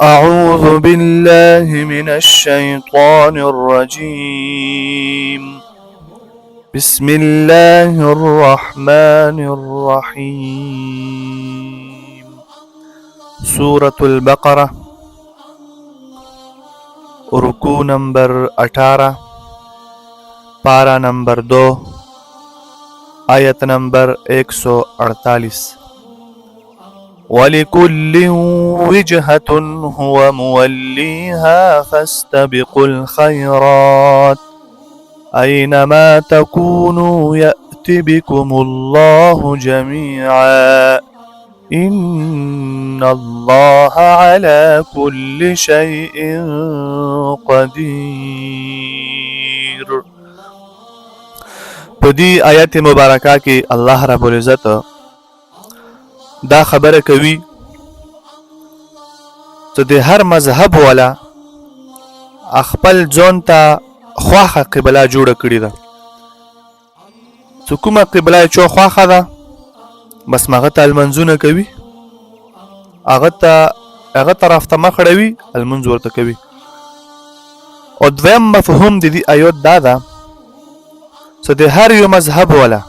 أعوذ بالله من الشيطان الرجيم. بسم الله الرحمن الرحيم. سورة البقرة، رکوع نمبر 18، پارا نمبر 2، آیت نمبر 148. وَلِكُلٍّ وِجْهَةٌ هُوَ مُوَلِّيهَا فَاسْتَبِقُوا الْخَيْرَاتِ أَيْنَمَا تَكُونُوا يَأْتِ بِكُمُ اللَّهُ جَمِيعًا إِنَّ اللَّهَ عَلَى كُلِّ شَيْءٍ قَدِيرٌ. په دې آیت مبارکه کې الله رب العزت دا خبره کوي چې د هر مذهب والا خپل ځان ته خواخه قبله جوړه کړې ده. چې کومه قبله چې خواخه ده بس هغه ته لمونځونه کوي، هغه طرف ته مخ اړوي، لمونځ ورته کوي. او دویم مفهوم د دې آیات دا ده چې د هر یو مذهب والا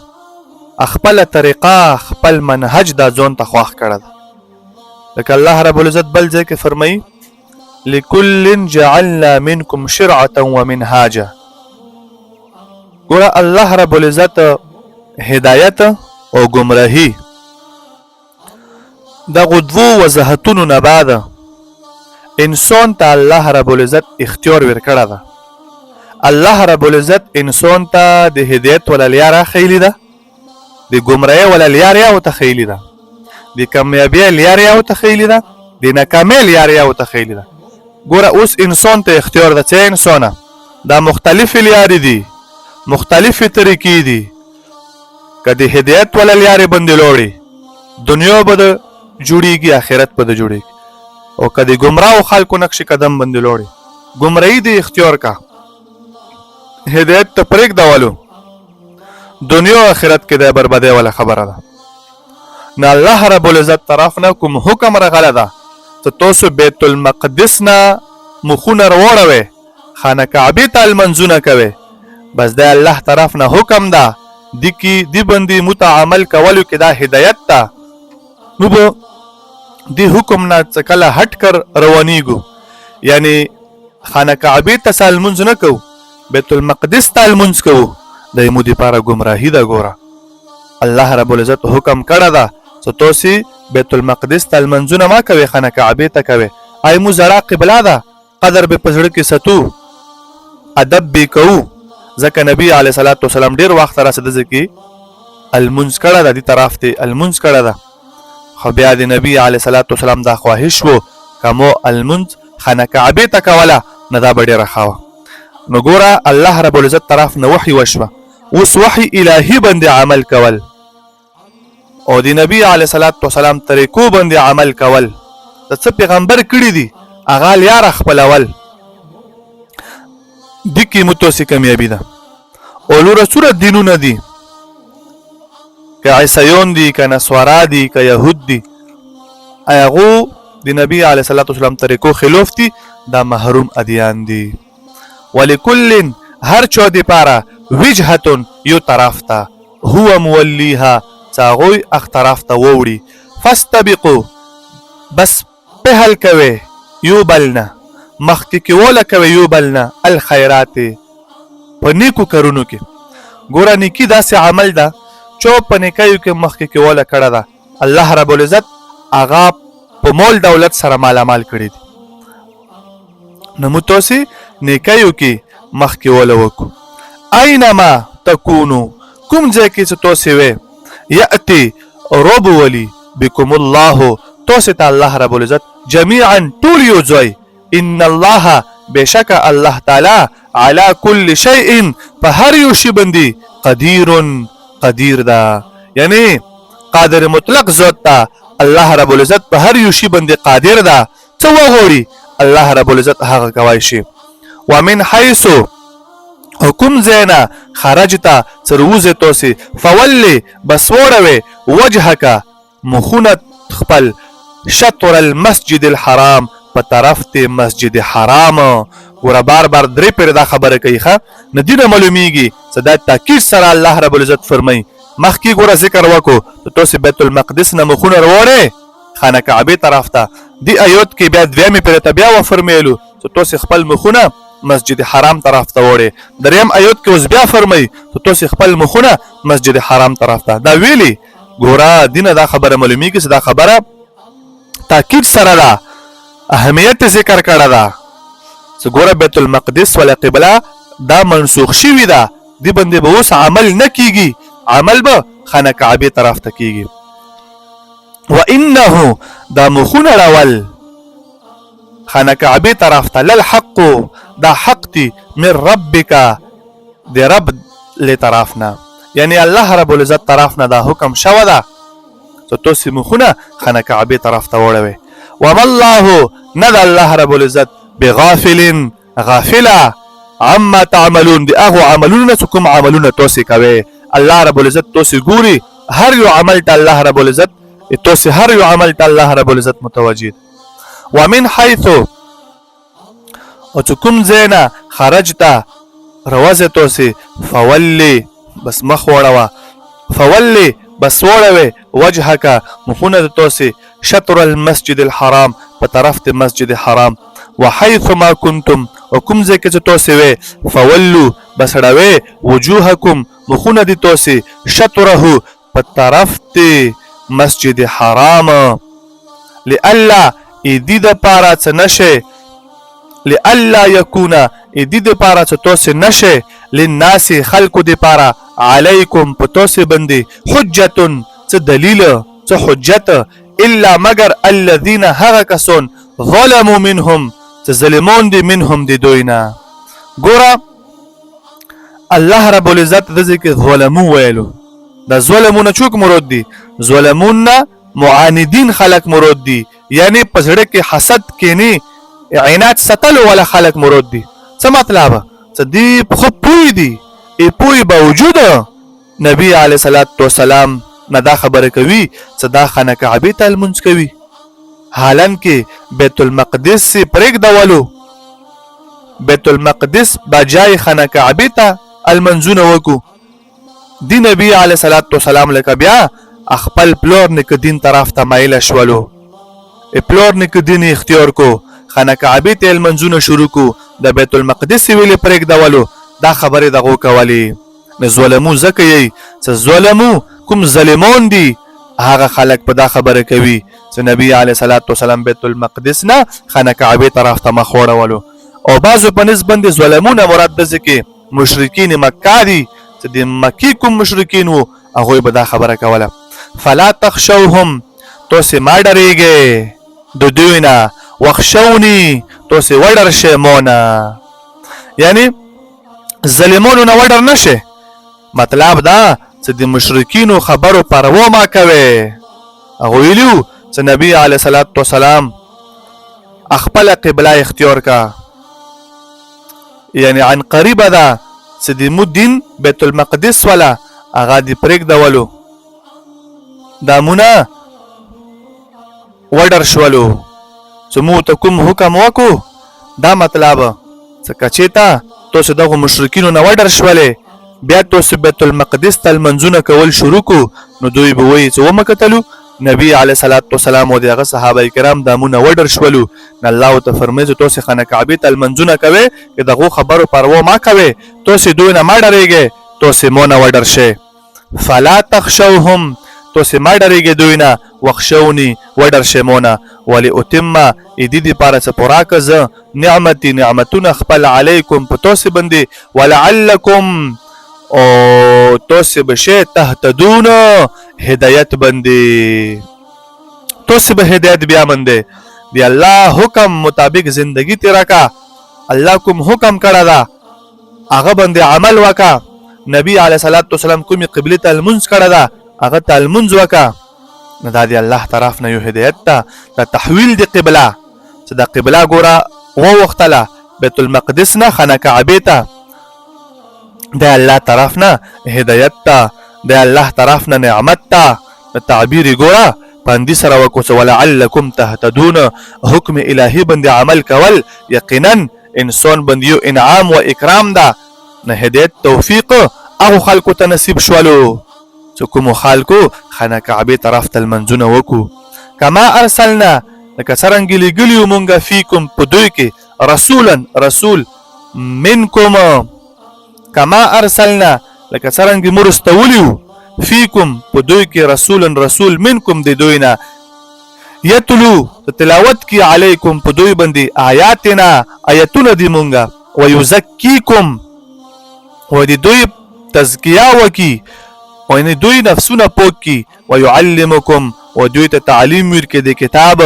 خپل طریقه، خپل منهج دا ځان ته خواخ کړه ده. لکه الله رب العزت بل ځای کې فرمایي لِكُلٍّ جَعَلْنَا مِنْكُمْ شِرْعَةً وَمِنْهَاجًا. ګوره الله رب العزت هدایت او گمراهی دغه دوو وضاحتونو نه بعد انسان ته الله رب العزت اختیار ورکړه ده. الله رب العزت انسان ته د هدایت ولا لاره خیلی ده، د گمراهی ولا لاره او تخیلی ده، د کامیابی لاره او تخیلی ده، د ناکامی لاره او تخیلی ده. ګوره اوس انسان ته اختیار ده چې انسانه دا مختلفې لارې دي، مختلفې طریقې دي. که د هدایت ولا لارې باندې لاړې دنیا به د جوړیږي، آخرت به د جوړیږي. او که د ګمراهو خلکو نقش قدم باندې لاړې ګمراهي د اختیار کا، هدایت ته پرېږدولو، دنیا او آخرت کې د بربادۍ والا خبره ده. نه الله رب العزت طرف نه کوم حکم راغلی ده چې تاسو بیت المقدس نه مخونه راوړوئ، خانه کعبې ته لمنځونه کوئ. بس د الله طرف نه حکم ده، دی باندې متعامل کولو کې دا هدایت ده. نو به دی حکم نه څه کله هټ کر روانیږو، یعنی خانه کعبې ته څه لمونځ نه کوو، بیت المقدس ته لمونځ کوو، د مو دپاره ګمراهي ده. ګوره الله رب العزت حکم کړی ده چې تاسې بیت المقدس ته لمنځونه مه کوئ، خانه کعبې ته کوئ. ای مو زړه قبله ده، قدر به په زړه کې ساتو، ادب به کوو. ځکه نبي علیه صلات وسلام ډېر وخت راسه دځه کې لمونځ کړی ده، دې طرف ته لمونځ کړی ده. خو بیا د نبي علیه صلات وسلام دا خواهش و که مو لمونځ خانه کعبې ته کوله نه دا به ډېره ښه وه. نو ګوره الله رب العزت طرف نه وحي وشوه، اوس وحي الهي باندې عمل کول او د نبي علیه صلات وسلام طریقو باندې عمل کول، د څه پیغمبر کړي دي هغه لاره خپلول، دې کې مو تاسې کامیابي ده. او لوره څوره دینونه دي، که عیسیان دي، که نصوارا دي، که یهود دي، هغو د نبي علیه صلات وسلام طریقو خلاف دي، دا محروم ادیان دي. ولکل هر چا دپاره وجهتون یو طرف ته هو مولیها چې هغوی اخ طرف ته ووړي. فاستبقو بس پهل کوئ یو بل نه، مخکې کېواله کوئ یو بل نه، الخیرات په نیکو کارونو کې. ګوره نیکي داسې عمل ده چې په نیکیو کې مخکې کېواله کړې ده. الله رب العزت هغه په مال دولت سره مالامال کړي دي. نو موږ تاسې نیکیو کې مخکې واله وکړو. اینما تکونو کوم ځای کې چې تاسې وې یأتي ربولي بكم الله تاسې ته الله رب العزت جميعا ټول یو ځای. ان الله بشک الله تعالی على كل شيء په هر یو شي باندې قدیر ده، یعنی قادر مطلق ذات ته الله رب العزت په هر یو شي باندې قادر ده. څه وغواړي الله رب العزت هغه کولی شي. ومن حیث حکم زینا خرجتا سروز توسی فولی بس وړوي وجهک مخونه خپل شطر المسجد الحرام په طرف ته مسجد حرام. ګوره بار بار درې پیر دا خبره کوي ښه نه دینه معلومیږي څه دا تاکید سره الله رب العزت فرمایي. مخکې ګوره ذکر وکړو ته تاسو بیت المقدس نه مخونه وروړئ خانه کعبې طرف ته. دې آیات کې بیا دویمې پیر ته بیا وفرمیلو چې تاسو خپل مخونه مسجد حرام طرف ته وړئ. دریم آیات کې اوس بیا فرمایي چې تاسو خپل مخونه مسجد حرام طرف ته. دا ویلي ګوره دینه دا خبره معلومیږي چې دا خبره تاکید سره ده اهمیت ذکر کړه ده چې ګوره بیت المقدس ولا قبله دا منسوخ شوې ده دې باندې به اوس عمل نه کیږي عمل به خانه کعبې طرف ته کیږي. وانه دا مخونه راول خانه کعبې طرف ته للحق دا حق دی من ربک د رب له طرفنا یعنی الله رب العزت طرفنا دا حکم شوه ده چې تاسو مخونه خانه کعبې طرف ته وړوئ. وما الله ند الله رب العزت بغافل غافلا عما تعملون دی اغو عملون کوم عملونه تاسو کوي. الله رب العزت تاسو ګوري هر یو عمل ته الله رب العزت تاسو هر یو عمل ته الله رب العزت متوجه. ومن حيث او کوم زینا خرجتا روزه تاسو فولي بس مخ وړوا فولي بس وړوي وجهك مخونه تاسو شطر المسجد الحرام په طرف ته مسجد حرام. وحيث ما كنتم وكم ذکر چې تاسو وي فولوا بس وړوي وجوهكم مخونه دي تاسو شطره په طرف ته مسجد حرام. لئلا ایدی د پاره څه نشه لئلا یکون ایدی د پاره څه تاسو نشه للناس خلق د پاره علیکم په تاسو باندې حجتن څه دلیل څه حجت الا مگر الذين هغه کسون ظلموا منهم څه ظلمون دي منهم دي دوینا. ګوره الله رب العزت د ذکر ظلمو ویلو دا ظلمونه چوک مراد دي ظلمون معاندین خلق مراد دي یعنی پسړه کې حسد کینی عناد ستل ولا خلق مراد دي. څه مطلب څه دی خو پوی دي ای پوی باوجود نبی علیه الصلاۃ والسلام نه دا خبره کوي چې دا خانه کعبې ته المنځ کوي حالان کې بیت المقدس سے پرېږ دولو بیت المقدس بجای خانه کعبې ته المنځونه وکړو. دی نبی علیه الصلاۃ والسلام لکه بیا خپل پلور نیک دین طرف ته مایل شولو پلور نیک دین اختیار کو خانه کعبې ته المنځونه شروع کو د بیت المقدس ویلې پرېږ دولو. دا خبره دغه کولی نه ظلمو زکه یی چې ظلمو کوم ظالمون دي هغه خلق په دا خبره کوي چې نبی علیه الصلاۃ والسلام بیت المقدس نه خانه کعبې طرف ته مخ وړولو. او بعضو په نسبت د ظلمونه مراد د ځکه مشرکین مکه دي چې د مکی کوم مشرکین وو هغه به دا خبره کوله. فلا تخشوهم تاسو ما ډریږئ د دوی نه وخشونی تاسو وډر شئ مونه یعنی ظلمونو نه وډر نشه. مطلب دا چې د مشرکینو خبرو پروا ما کوي. هغه ویلو چې نبی علیه الصلاۃ والسلام خپل قبله اختیار کا یعنی عن قریب ده چې د مدین بیت المقدس ولا هغه د پرېږ دولو دامونه وډر شولو چې مو ته کوم حکم وکړو. دا مطلب چې کچېتا تاسو دغه مشرکینو نه وډر شولې بیا تاسو بیت المقدس ته المنځونه کول شروع کو نو دوی به وایي چې ومکتلو نبی علیه الصلاۃ والسلام او دغه صحابه کرام دامونه وډر شولو. الله ته فرمایي چې تاسو خانه کعبې ته المنځونه کوي که دغه خبرو پروا ما کوي تاسو دوی نه ما ډریږئ تاسو مو نه وډر شئ. فلا تخشوهم تاسو ما ډریږئ دوی نه وخشونی وډر شئ مونه ولاتم ایدی دی پاره څه پورا کزه نعمتونه خپل علیکم په تاسو باندې ولعلکم او تاسو بشه تهتدون هدایت باندې تاسو به هدایت بیا باندې دی الله حکم مطابق زندگی تیرا کا الله کوم حکم کړه دا هغه باندې عمل وکا. نبی علیه الصلاۃ والسلام کوم قبله ته المنځ کړه دا هغه ته المنځ وکا. نه دا دی الله طرف نه یو هدایت ته د تحویل دی قبله چې د قبله ګوره وختله بیت المقدس نه خانه کعبې ته د الله طرف نه هدایت ته د الله طرف نه نعمت ته تعبیر ګوره باندې سره وکړو ولعلکم تهتدون حکم الهي باندې عمل کول یقینا انسان باندې یو انعام و اکرام ده نه هدایت توفیق او خلکو ته نصیب شولو چې کوم خلکو خانه کعبه طرف ته المنځونه وکړو کما ارسلنا لکه څرنګه لګلیو مونږه فیکم په دوی کې رسول منکم کما ارسلنا لکه څرنګه مرستولیو فیکم په دوی کې رسول منکم د دوینا یتلو تلاوت کی علیکم په دوی باندې آیاتنا آیتونه دی مونږه ويزکیکم و دی دوی تزکیه وکي و ان دوی نفسونه پوک کی ويعلمکم و دوی ته تعلیم ورکړي د کتاب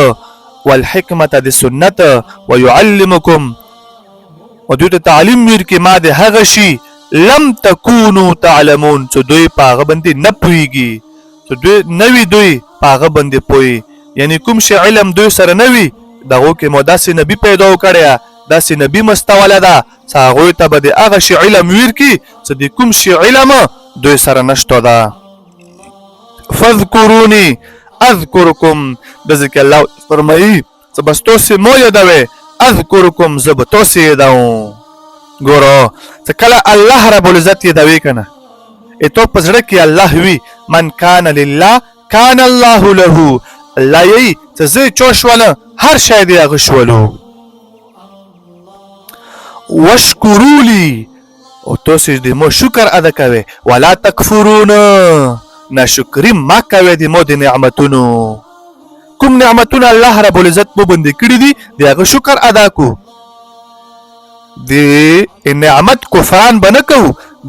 والحکمت د سنت ويعلمکم و دوی ته تعلیم ورکړي ما د هغه شی لم تکونو تعلمون چې دوی پاغه باندې نه پويږي چې دوی نوی دوی پاغه باندې پوي یعنی کوم شی علم دوی سره نوی دغه کې موداسي نبی پیدا وکړیا داسې نبی مستوله ده هغوی ته به د هغه شی علم ورکړي چې د کوم شی علم دوی سره نشته ده فذکرونی اذکرکم د ذکر الله فرمایي چې بس تاسو مو یادوي اذکرکم زه به تاسو یادوم ګورو چې کله الله رب العزت یادوي کنه ته په زړه کې الله وي من کان لله کان الله له الله یې چې زه چوشوله هر شی دی هغه شولو واشکروا لی او تاسو دې مو شکر ادا کوئ ولا تکفرون ناشکری ما کوي د مو د نعمتونو کوم نعمتونه الله رب العزت مو باندې کړی دي دغه شکر ادا کو د نعمت کفران بنه کو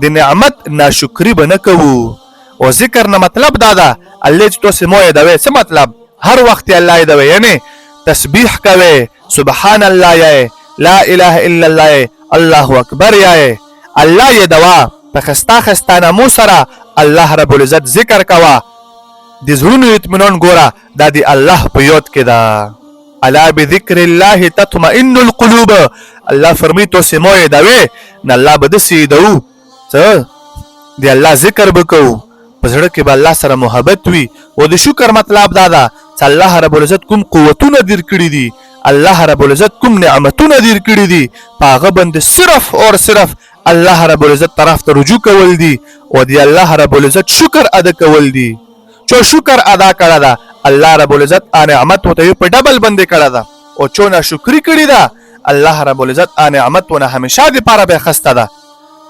د نعمت ناشکری بنه کو او ذکر نه مطلب دا ده الله چې تاسو مو یادوي څه مطلب هر وخت الله یادوي یعنی تسبیح کوي سبحان الله یا لا اله الا الله الله اکبر یا الله یادوا په خستانه مو سره الله رب العزت ذکر کوا د زړونو اطمینان ګوره دا دی الله په یاد کې دا الا بذکر الله تطمئن القلوب الله فرمی تو سمو یادوي نه الله به د سیدو څه دی الله ذکر وکاو په زړه کې به الله سره محبت وي او د شکر مطلب دا ده چې الله رب العزت کوم قوتونه در کړی دي الله رب العزت کوم نعمتونه در کړی دي پاغه باندې صرف اور صرف الله رب العزت طرف ته رجوع کول دي او دی الله رب العزت شکر ادا کول دي چو شکر ادا کړه دا الله رب العزت نعمت وته په ډبل باندې کړه دا او چو نه شکر کړی دا الله رب العزت نعمت ونه همیشه دی پاره به خسته ده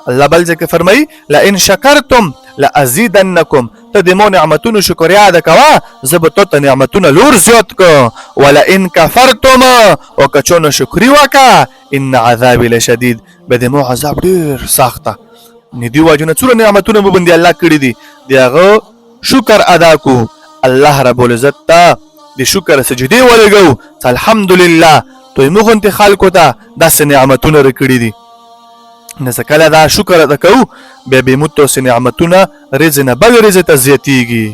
الله بل ځکه فرمایي لئن شکرتم لازیدنکم ته د مو نعمتونو شکریا ادا کوا زبته ته نعمتونه لور زیات کو ولئن کفرتم او کچونه شکری وکا ان عذاب لشدید به د مو عذاب ډیر سخته ندی واجنه څو نعمتونه مو باندې الله کړی دي دغه شکر ادا کو الله رب العزت ته د شکر سجدي ولګو الحمدلله تو موږ انت خلکو ته د نعمتونو رکړي دي نسکله دا شکر ادا کو به به متو نعمتونه رزنه بل رزه ته زیاتیږي